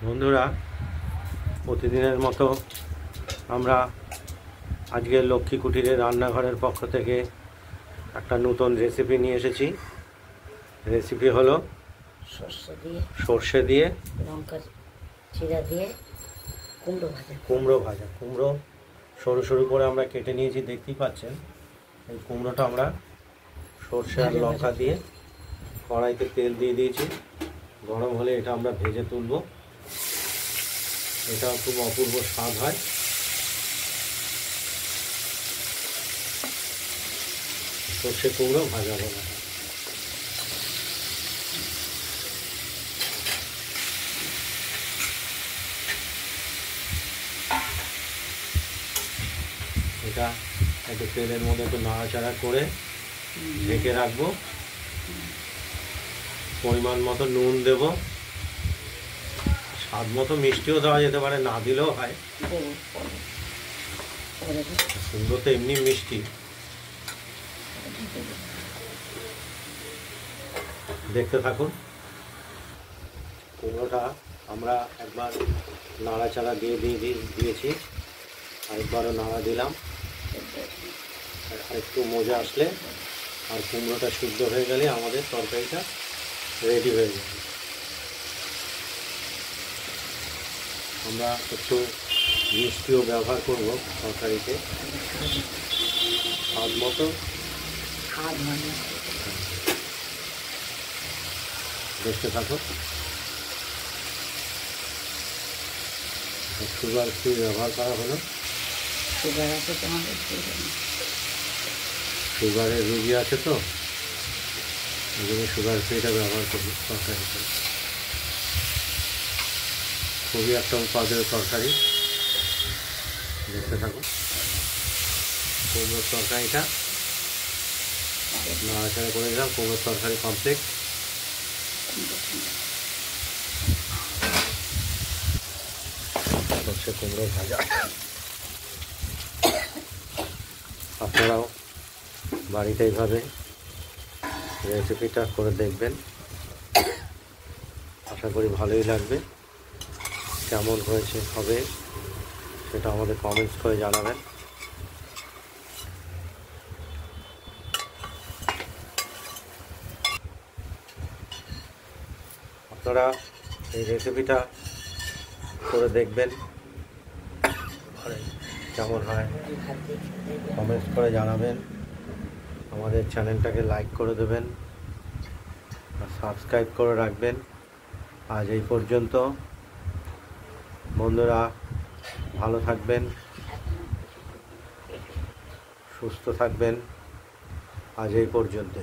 বন্ধুরা, প্রতিদিনের মতো আমরা আজকের লক্ষ্মী কুটিরের রান্নাঘরের পক্ষ থেকে একটা নতুন রেসিপি নিয়ে এসেছি। রেসিপি হলো সর্ষে দিয়ে লঙ্কা চিরা দিয়ে কুমড়ো ভাজা। কুমড়ো সরু সরু করে আমরা কেটে নিয়েছি, দেখতেই পাচ্ছেন। এই কুমড়োটা আমরা সর্ষে আর লঙ্কা দিয়ে কড়াইতে তেল দিয়ে দিয়েছি। গরম হলে এটা আমরা ভেজে তুলব। এটা খুব অপূর্ব স্বাদ হয়। সর্ষে কুমড়ো ভাজা বলা হয়। এটা একটু তেলের মধ্যে একটু নাড়াচাড়া করে ঢেকে রাখবো। পরিমাণ মতো নুন দেব, স্বাদ মতো মিষ্টিও দেওয়া যেতে পারে, না দিলেও হয়। সুন্দর তো এমনি মিষ্টি। দেখতে থাকুন। কুমড়োটা আমরা একবার নাড়াচাড়া দিয়েছি, আরেকবারও নাড়া দিলাম। আর একটু মজা আসলে আর কুমড়োটা সিদ্ধ হয়ে গেলে আমাদের তরকারিটা রেডি হয়ে যাবে। আমরা একটু মিষ্টিও ব্যবহার করব তরকারিতে, স্বাদ মতো। দেখতে থাকুন। সুগার ফ্রি ব্যবহার করা হলো। সুগারের রুগী আছে তো, ওই জন্য সুগার ফ্রিটা ব্যবহার করবো তরকারিতে। খুবই একটা উপাদেয় তরকারি। দেখতে থাকুন। কুমড়োর তরকারিটা নাড়াচাড়া করে দিলাম। কুমড়োর তরকারি কমপ্লিট। সর্ষে কুমড়ো ভাজা। আপনারাও বাড়িতে এইভাবে রেসিপিটা করে দেখবেন, আশা করি ভালোই লাগবে। কেমন হয়েছে হবে সেটা আমাদের কমেন্টস করে জানাবেন। আপনারা এই রেসিপিটা করে দেখবেন, কেমন হয় কমেন্টস করে জানাবেন। আমাদের চ্যানেলটাকে লাইক করে দেবেন আর সাবস্ক্রাইব করে রাখবেন। আজ এই পর্যন্ত। বন্ধুরা, ভালো থাকবেন, সুস্থ থাকবেন। আজ এই পর্যন্ত।